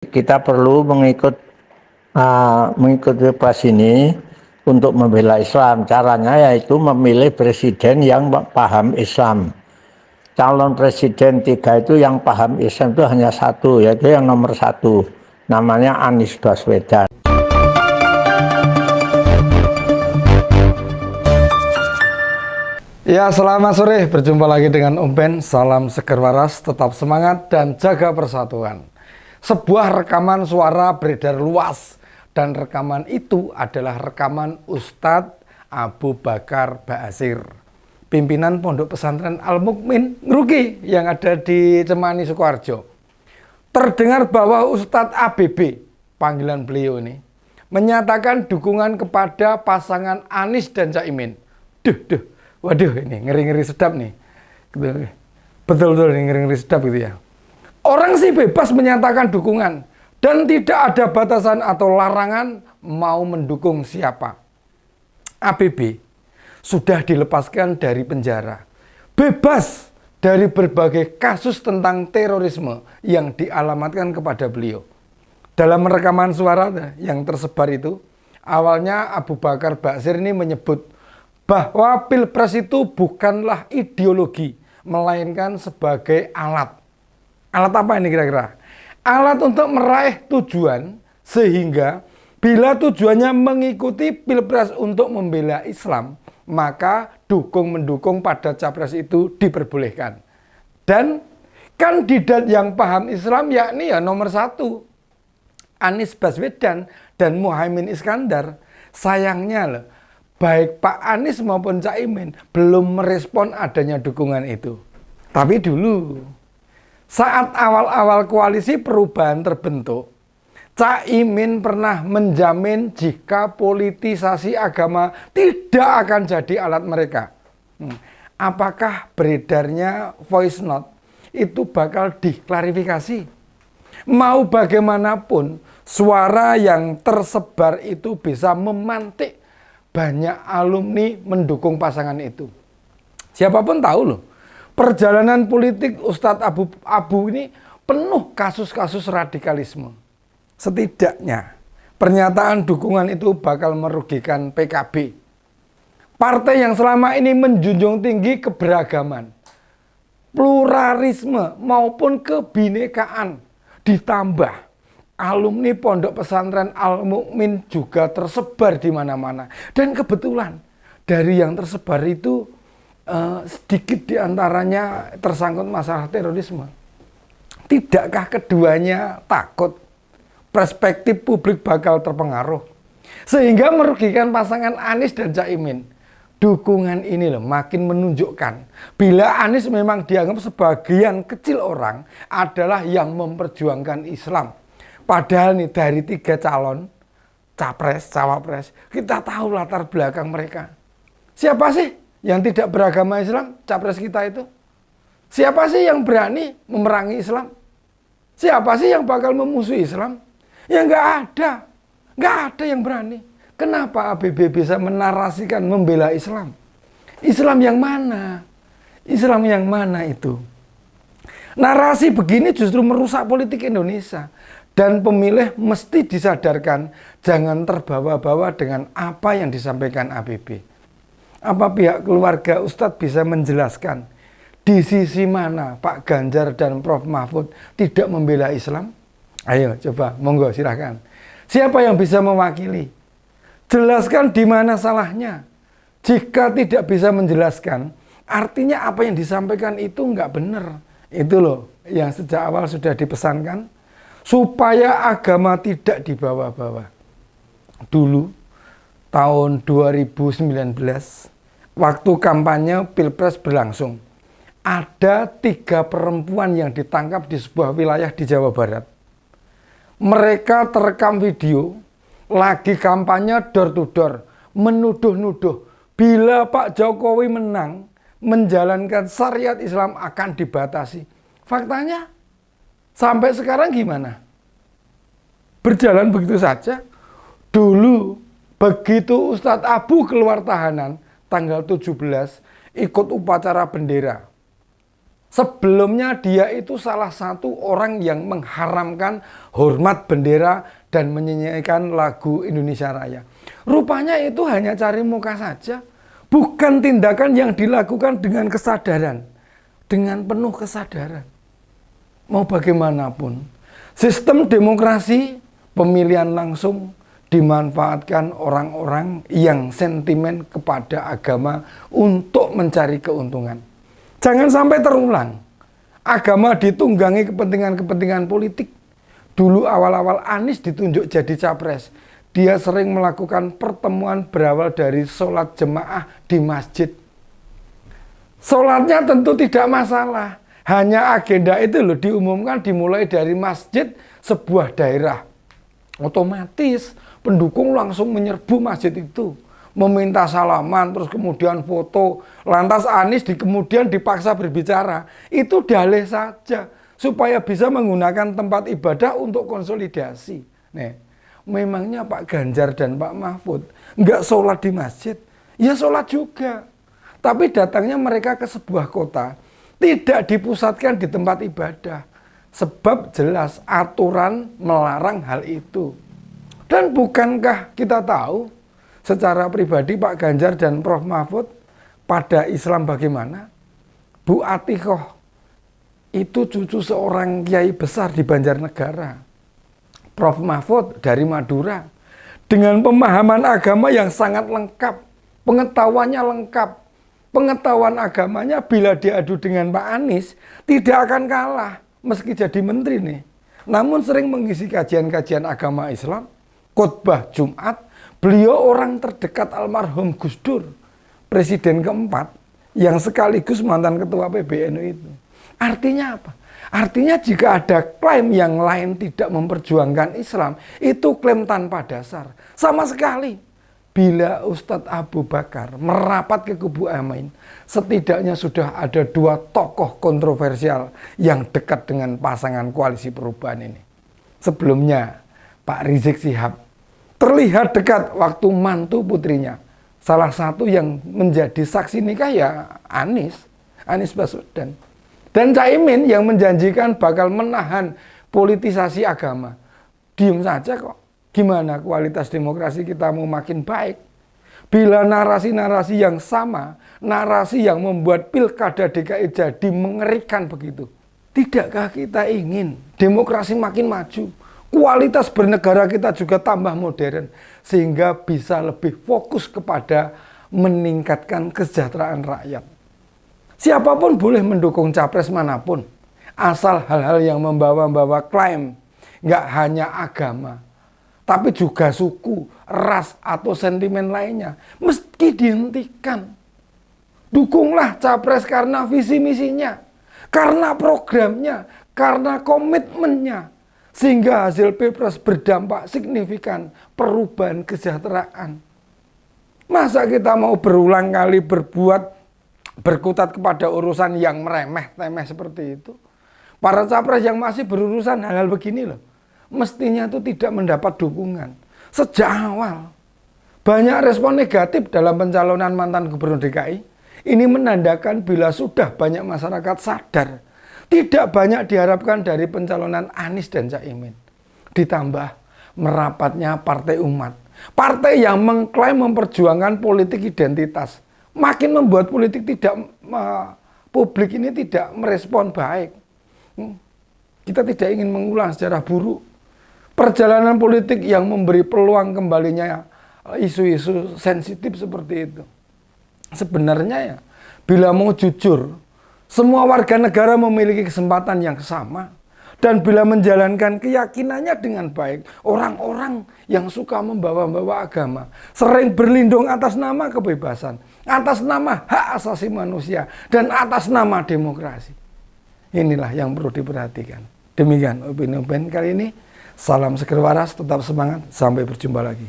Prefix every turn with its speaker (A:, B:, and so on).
A: Kita perlu mengikuti Pilpres ini untuk membela Islam. Caranya yaitu memilih presiden yang paham Islam. Calon presiden 3 itu yang paham Islam itu hanya satu, yaitu yang nomor 1, namanya Anies Baswedan.
B: Ya, selamat sore. Berjumpa lagi dengan Om Ben. Salam seger waras, tetap semangat dan jaga persatuan. Sebuah rekaman suara beredar luas, dan rekaman itu adalah rekaman Ustadz Abu Bakar Ba'asyir, pimpinan Pondok Pesantren Al-Mukmin Ngeruki yang ada di Cemani, Sukoharjo. Terdengar bahwa Ustadz ABB, panggilan beliau ini, menyatakan dukungan kepada pasangan Anies dan Caimin. Waduh, ini ngeri-ngeri sedap nih. Betul-betul ngeri-ngeri sedap gitu ya. Orang sih bebas menyatakan dukungan dan tidak ada batasan atau larangan mau mendukung siapa. ABB sudah dilepaskan dari penjara, bebas dari berbagai kasus tentang terorisme yang dialamatkan kepada beliau. Dalam rekaman suara yang tersebar itu, awalnya Abu Bakar Ba'asyir ini menyebut bahwa Pilpres itu bukanlah ideologi, melainkan sebagai alat. Alat apa ini kira-kira? Alat untuk meraih tujuan, sehingga bila tujuannya mengikuti Pilpres untuk membela Islam, maka dukung-mendukung pada capres itu diperbolehkan. Dan kandidat yang paham Islam yakni nomor 1, Anies Baswedan dan Muhaimin Iskandar. Sayangnya loh, baik Pak Anies maupun Caimin belum merespon adanya dukungan itu. Tapi dulu, saat awal-awal koalisi perubahan terbentuk, Caimin pernah menjamin jika politisasi agama tidak akan jadi alat mereka. Apakah beredarnya voice note itu bakal diklarifikasi? Mau bagaimanapun, suara yang tersebar itu bisa memantik banyak alumni mendukung pasangan itu. Siapapun tahu loh, perjalanan politik Ustadz Abu ini penuh kasus-kasus radikalisme. Setidaknya pernyataan dukungan itu bakal merugikan PKB, partai yang selama ini menjunjung tinggi keberagaman, pluralisme maupun kebinekaan. Ditambah alumni Pondok Pesantren Al-Mukmin juga tersebar di mana-mana. Dan kebetulan dari yang tersebar itu sedikit diantaranya tersangkut masalah terorisme. Tidakkah keduanya takut perspektif publik bakal terpengaruh, sehingga merugikan pasangan Anies dan Caimin? Dukungan ini loh makin menunjukkan bila Anies memang dianggap sebagian kecil orang adalah yang memperjuangkan Islam. Padahal nih dari 3 calon capres, cawapres, kita tahu latar belakang mereka. Siapa sih yang tidak beragama Islam, capres kita itu? Siapa sih yang berani memerangi Islam? Siapa sih yang bakal memusuhi Islam? Ya nggak ada yang berani. Kenapa ABB bisa menarasikan membela Islam? Islam yang mana? Islam yang mana itu? Narasi begini justru merusak politik Indonesia. Dan pemilih mesti disadarkan jangan terbawa-bawa dengan apa yang disampaikan ABB. Apa pihak keluarga Ustadz bisa menjelaskan di sisi mana Pak Ganjar dan Prof Mahfud tidak membela Islam? Ayo coba, monggo silahkan. Siapa yang bisa mewakili? Jelaskan di mana salahnya. Jika tidak bisa menjelaskan, artinya apa yang disampaikan itu nggak benar. Itu loh yang sejak awal sudah dipesankan, supaya agama tidak dibawa-bawa. Dulu, tahun 2019, waktu kampanye Pilpres berlangsung, ada 3 perempuan yang ditangkap di sebuah wilayah di Jawa Barat. Mereka terekam video lagi kampanye door to door, menuduh-nuduh bila Pak Jokowi menang, menjalankan syariat Islam akan dibatasi. Faktanya sampai sekarang gimana? Berjalan begitu saja. Dulu begitu Ustadz Abu keluar tahanan tanggal 17 ikut upacara bendera. Sebelumnya dia itu salah satu orang yang mengharamkan hormat bendera dan menyanyikan lagu Indonesia Raya. Rupanya itu hanya cari muka saja, bukan tindakan yang dilakukan dengan kesadaran, dengan penuh kesadaran. Mau bagaimanapun, sistem demokrasi pemilihan langsung dimanfaatkan orang-orang yang sentimen kepada agama untuk mencari keuntungan. Jangan sampai terulang. Agama ditunggangi kepentingan-kepentingan politik. Dulu awal-awal Anies ditunjuk jadi capres. Dia sering melakukan pertemuan berawal dari sholat jemaah di masjid. Sholatnya tentu tidak masalah. Hanya agenda itu loh diumumkan dimulai dari masjid sebuah daerah. Otomatis pendukung langsung menyerbu masjid itu. Meminta salaman, terus kemudian foto. Lantas Anies kemudian dipaksa berbicara. Itu dalih saja, supaya bisa menggunakan tempat ibadah untuk konsolidasi. Nih, memangnya Pak Ganjar dan Pak Mahfud nggak sholat di masjid? Ya sholat juga. Tapi datangnya mereka ke sebuah kota, tidak dipusatkan di tempat ibadah. Sebab jelas aturan melarang hal itu. Dan bukankah kita tahu secara pribadi Pak Ganjar dan Prof. Mahfud pada Islam bagaimana? Bu Atikoh itu cucu seorang kiai besar di Banjarnegara. Prof. Mahfud dari Madura. Dengan pemahaman agama yang sangat lengkap. Pengetahuannya lengkap. Pengetahuan agamanya bila diadu dengan Pak Anies tidak akan kalah meski jadi menteri nih. Namun sering mengisi kajian-kajian agama Islam, khotbah Jumat. Beliau orang terdekat almarhum Gus Dur, presiden keempat, yang sekaligus mantan ketua PBNU itu. Artinya apa? Artinya jika ada klaim yang lain tidak memperjuangkan Islam, itu klaim tanpa dasar. Sama sekali. Bila Ustadz Abu Bakar merapat ke kubu Amin, setidaknya sudah ada 2 tokoh kontroversial yang dekat dengan pasangan koalisi perubahan ini. Sebelumnya, Pak Rizik Syihab terlihat dekat waktu mantu putrinya. Salah satu yang menjadi saksi nikah ya Anies Baswedan. Dan Caimin yang menjanjikan bakal menahan politisasi agama. Diem saja kok. Gimana kualitas demokrasi kita mau makin baik? Bila narasi-narasi yang sama, narasi yang membuat pilkada DKI jadi mengerikan begitu. Tidakkah kita ingin demokrasi makin maju? Kualitas bernegara kita juga tambah modern, sehingga bisa lebih fokus kepada meningkatkan kesejahteraan rakyat. Siapapun boleh mendukung capres manapun, asal hal-hal yang membawa klaim, nggak hanya agama, tapi juga suku, ras, atau sentimen lainnya, mesti dihentikan. Dukunglah capres karena visi misinya, karena programnya, karena komitmennya. Sehingga hasil Pilpres berdampak signifikan perubahan kesejahteraan. Masa kita mau berulang kali berkutat kepada urusan yang meremeh-temeh seperti itu? Para capres yang masih berurusan hal-hal begini loh, mestinya itu tidak mendapat dukungan. Sejak awal, banyak respon negatif dalam pencalonan mantan gubernur DKI. Ini menandakan bila sudah banyak masyarakat sadar, tidak banyak diharapkan dari pencalonan Anies dan Caimin. Ditambah merapatnya partai umat. Partai yang mengklaim memperjuangkan politik identitas. Makin membuat publik ini tidak merespon baik. Kita tidak ingin mengulang sejarah buruk. Perjalanan politik yang memberi peluang kembalinya isu-isu sensitif seperti itu. Sebenarnya ya, bila mau jujur, semua warga negara memiliki kesempatan yang sama. Dan bila menjalankan keyakinannya dengan baik, orang-orang yang suka membawa-bawa agama sering berlindung atas nama kebebasan, atas nama hak asasi manusia, dan atas nama demokrasi. Inilah yang perlu diperhatikan. Demikian opini kali ini. Salam seger waras, tetap semangat, sampai berjumpa lagi.